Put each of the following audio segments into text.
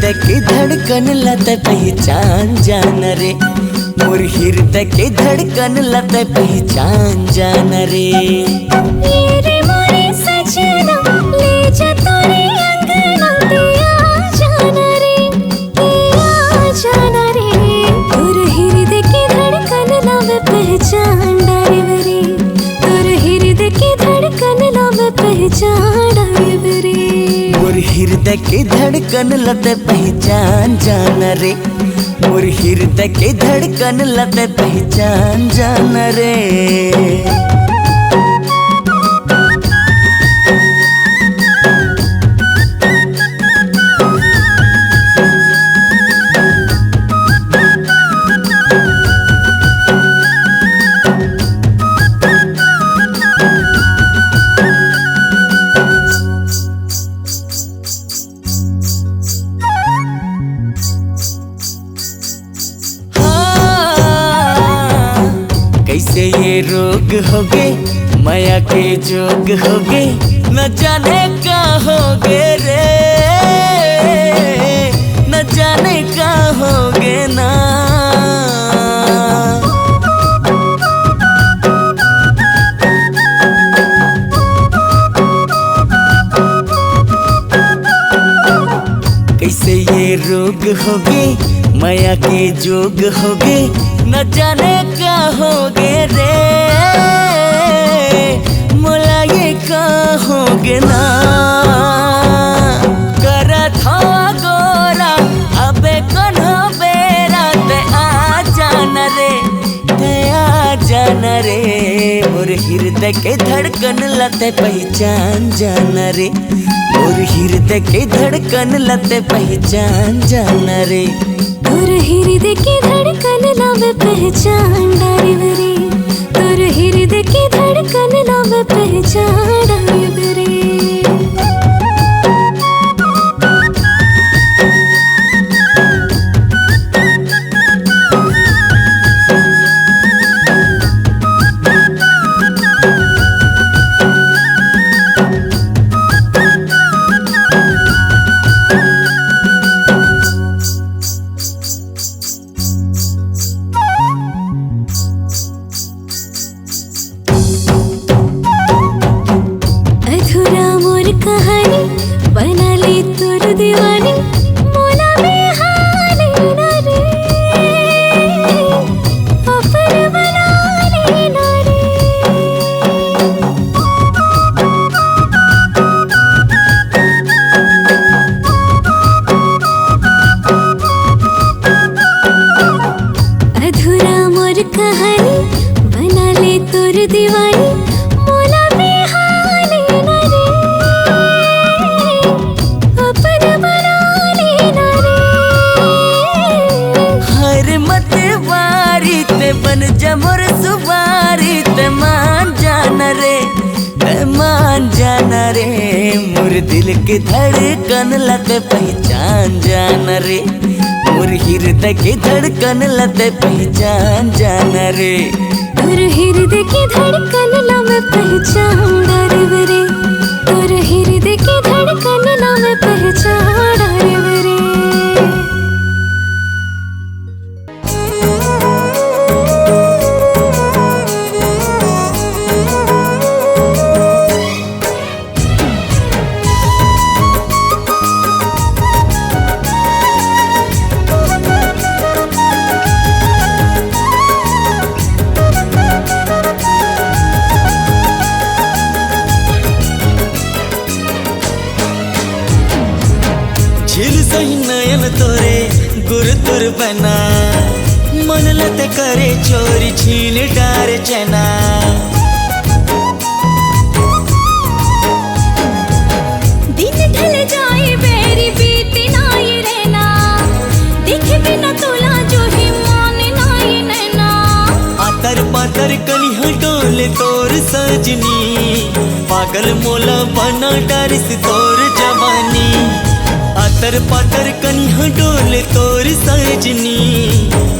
हृदय की धड़कन लत पहचान जान रे, मोर हृदय की धड़कन लत पहचान जान रे। ये रे मोरे सजना ले जा तोरे अंगना दिया जाना रे, दिया जाना रे। तोर हृदय की धड़कन लव पहचान डारे रे, तोर हृदय की धड़कन लव पहचान डारे रे। मोर हृदय की धड़कन लत पहचान जान रे, मोर हृदय की धड़कन लत पहचान जान रे। कैसे ये रोग हो गए, माया के जोग हो गए, न जाने का हो गए रे, न जाने का हो गए ना। कैसे ये रोग हो गए, माया के जोग हो गए, न जाने का हो गए रे, मोला ये का हो गए ना। करत हो गोरा अबे कौन हो बेरा, ते आ जाना रे, ते आ जाना रे। मोर हृदय के धड़कन लत पहचान जाना रे, मोर हृदय के धड़कन लत पहचान जाना रे। तोर हृदय की धड़कन लव पहचान डारे रे, तोर हृदय की धड़कन लव पहचान डारे रे। अधूरा मोर कहानी बना ले तोर दीवानी, मोला बेहाली ना रे, अफर बना ले ना रे। अधूरा मोर कहानी बना ले तोर दीवानी, मोला बेहाली ना रे, अपन बना ले ना रे। हर मत वारी ते बन जा मोर सुवारी, ते मान जाना रे, ते मान जाना रे। मोर दिल की धड़कन लत पहचान जाना रे, मोर हृदय की धड़कन लत पहचान जाना रे। तोर हृदय की धड़कन लव पहचान डारे रे, तोर हृदय की धड़कन लव पहचान डारे रे। झिल सही नयन तोरे गुर तुर बना, मन लत करे चोरी छीन डार चना। दिन ढल जाए बेरी बीती नाई रहना, देखे बिना तोला जो ही मान नाई नैना। आतर पातर कलिया डोले तोर सजनी, पागल मोला बना डारिस तोर जवानी। आतर पातर कनिहा डोले तोर सजनी,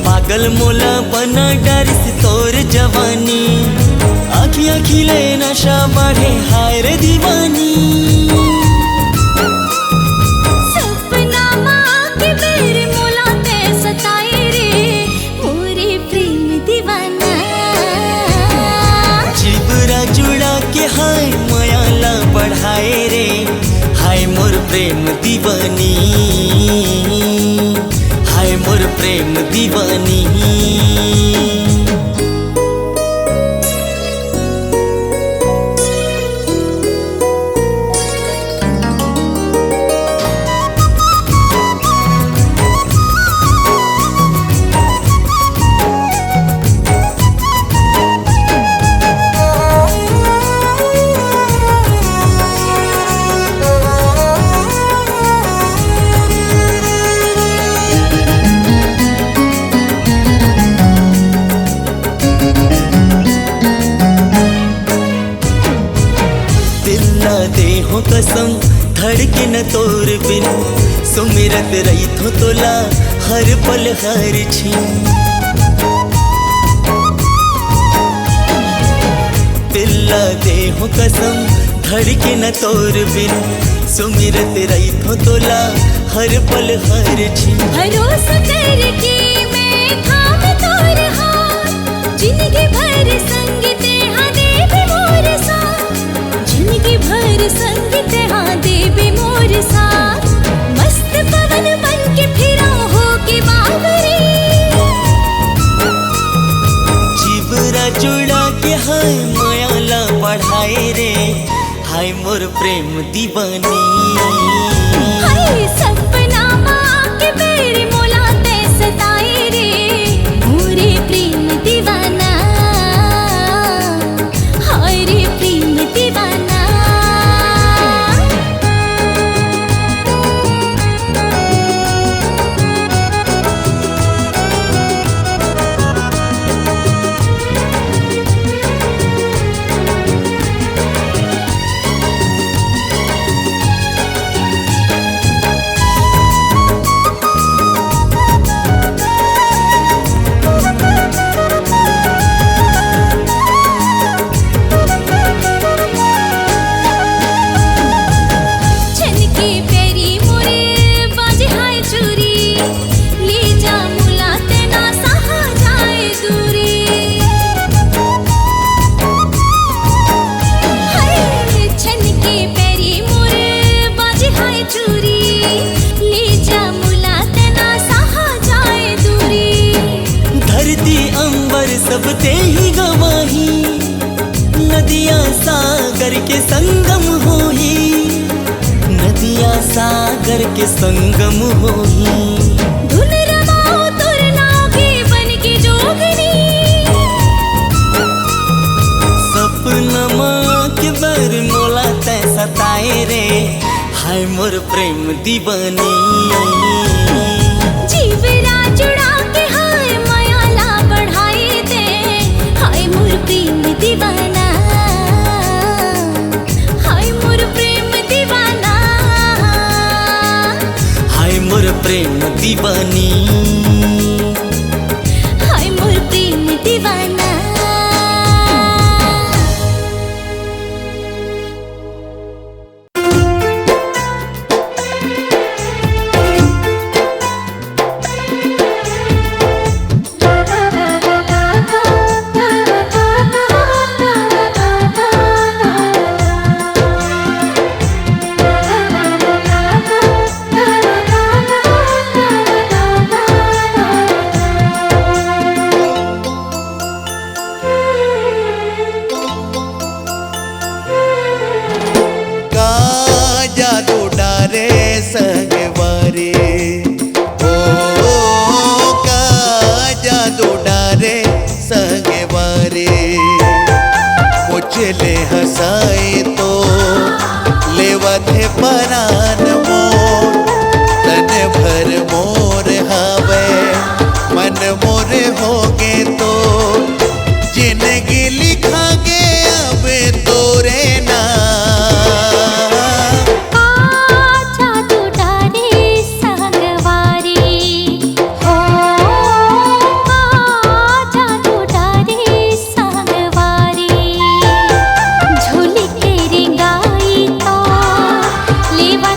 पागल मोला बना डारिस तोर जवानी। आखियाँ खिले नशा बढ़े हाय रे दीवानी। सपना माँ के मायाला बढ़ाए रे। हाय मोर प्रेम दीवानी, हाय मोर प्रेम दीवानी। कसम धड़के न तोर बिन, सुमिरत रही थो तोला हर पल हर छीन। दिल्ला दे हो कसम धड़के न तोर बिन, सुमिरत रही थो तोला हर पल हर छीन। भरोसा करके मैं थाम तोर हाथ, जिंदगी भर संग तेहा देबे मोर साथ, जिंदगी भर संग तेहा देबे मोर साथ। मस्त पवन बन के फिरा हो के बावरी, जीवरा जुड़ा के हाय मायाला बढ़ाए रे। हाय मोर प्रेम दीवानी, हाय सपना माँ के बेर मोला ते सताए रे। मोरे प्रेम दीवाना, हाय रे प्रेम दीवाना। सब ते ही गवाही, नदियाँ सागर के संगम होही, नदियाँ सागर के संगम होही। धुन रमाओ तुर नागे बन के जोगनी, सपनमा के बर मोला तै सताए रे। हाय मोर प्रेम दीवानी, जीवरा जुड़ा के हाय मायाला बढ़ाए दे। हाय मोर प्रेम दीवाना, हाय मोर प्रेम दीवाना, हाय मोर प्रेम दीवानी, हाय मोर प्रेम दीवाना। ले हसाए तो लेवथे परान मोर, तन भर मोर हावे मन मोर होगे तो, जिंदगी लिखा गे अब तोरे नाम। आजा तू डारे संगवारी हो, आजा तू डारे संगवारी। झूली के रिंगाई तो लेवा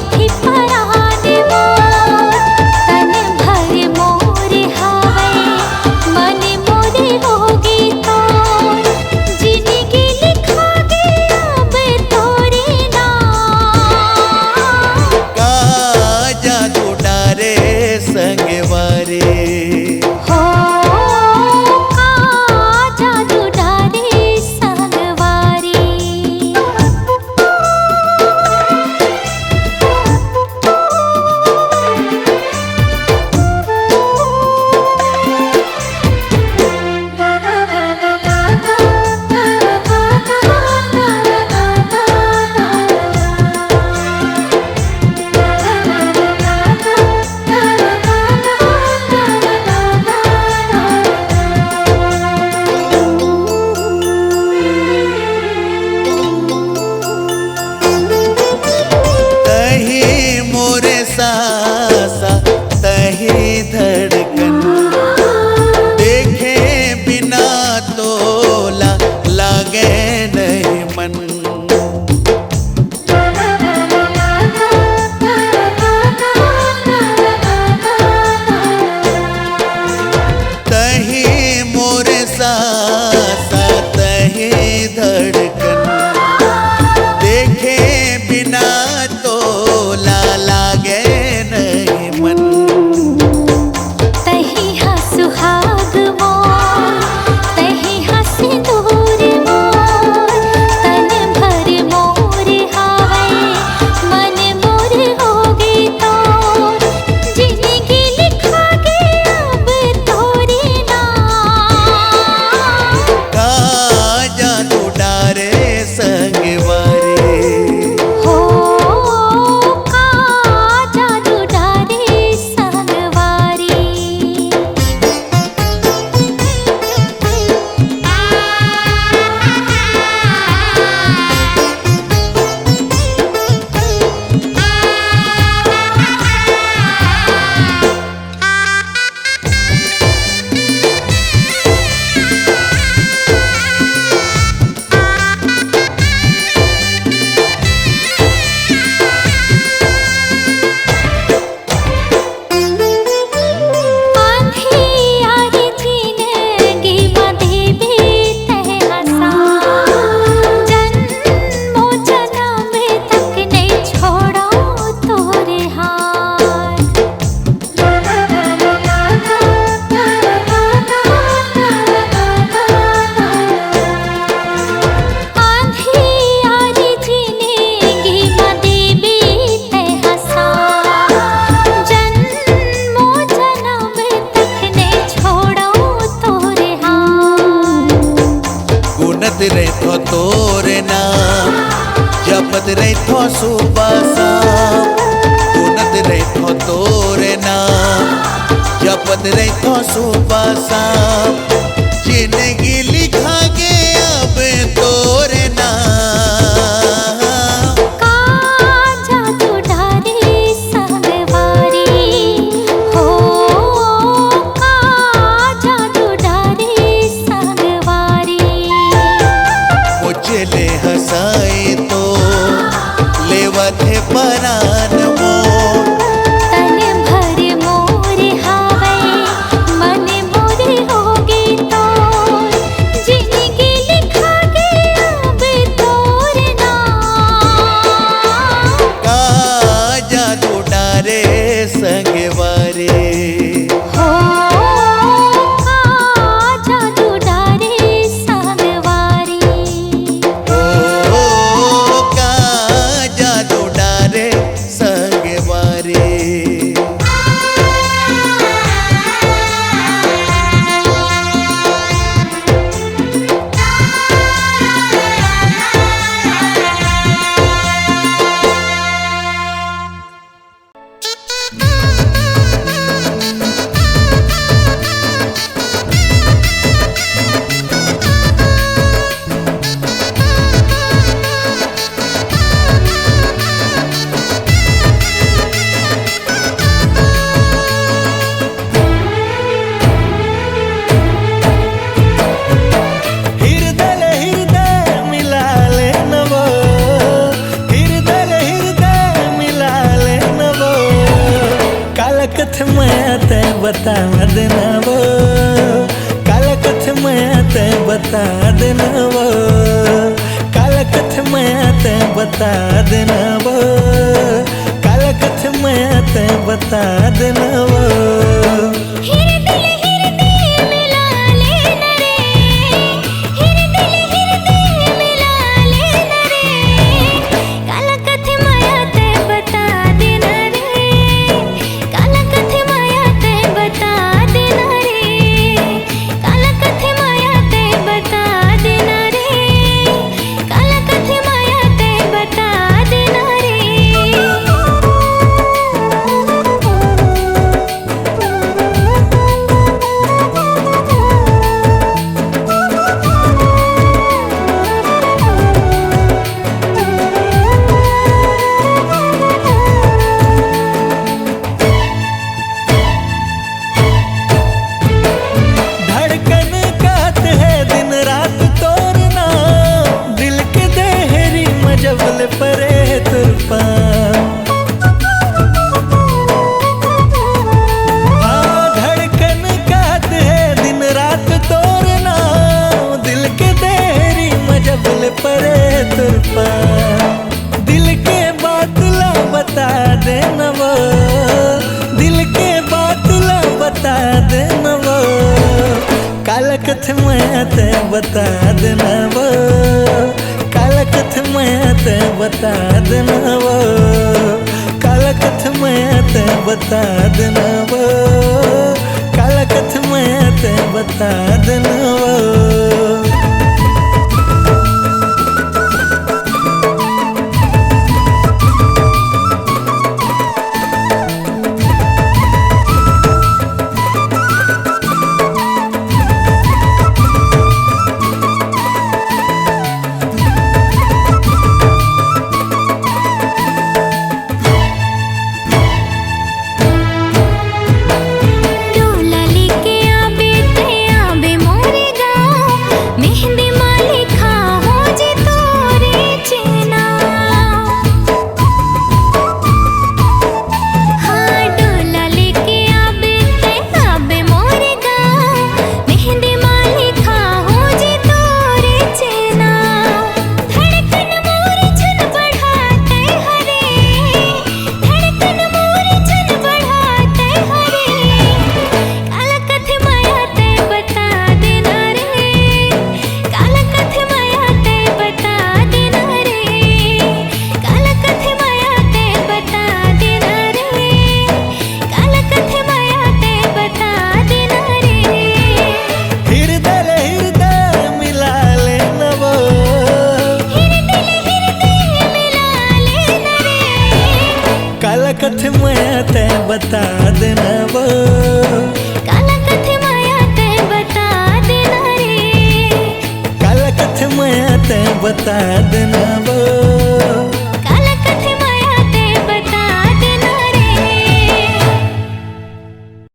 जपत रही थो सुबह शाम, सुनत रही थो तोरे नाम, जपत रही थो सुबह शाम, जिंदगी लिखा गे अब तोरे नाम। का जादू डारे संगवारी हो, का जादू डारे संगवारी। मुझले हंसाए तो लेवत है परान मोर, तन भर मोर हावे मन मोर होगे तो, जिंदगी लिखा गे अब तोर नाम। का जादू डारे संगवारी। हो का जादू डारे संगवारी। ओ का जादू डारे संगवारी। हृदय हृदय मिला लेन वो, हृदय हृदय मिला लेन वो, काल कथ मैं ते बता देना वो, काल कथ मैं ते बता देना वो, काल कथ मैं ते बता देना वो, काल कथ मैं ते बता देना वो। हृदय हृदय मिला लेन रे, हृदय हृदय मिला लेन रे, काल कथ माया ते बता देना रे, काल कथ माया ते बता देना रे, काल कथ माया ते बता देना रे, काल कथ माया ते बता देना रे। धड़कन कात है दिन रात तोरना, दिल के देहरी मजबल परे तुरपा। हाँ धड़कन कात है दिन रात तोरना, दिल के देहरी मजबल परे तुरपा। दिल के बातला बता देना वो, दिल के बातला बता देना वो, काल कथ मैं ते बता देना वो, काल कथ मैं ते बता देना वो, काल कथ मैं ते बता देना वो, काल कथ मैं ते बता देना वो। डोला लेके आबे ते आबे मोरे गाँव, कथ माया तै बता देना वो, काला कथ माया ते बता देना रे, काला कथ माया तै बता देना वो।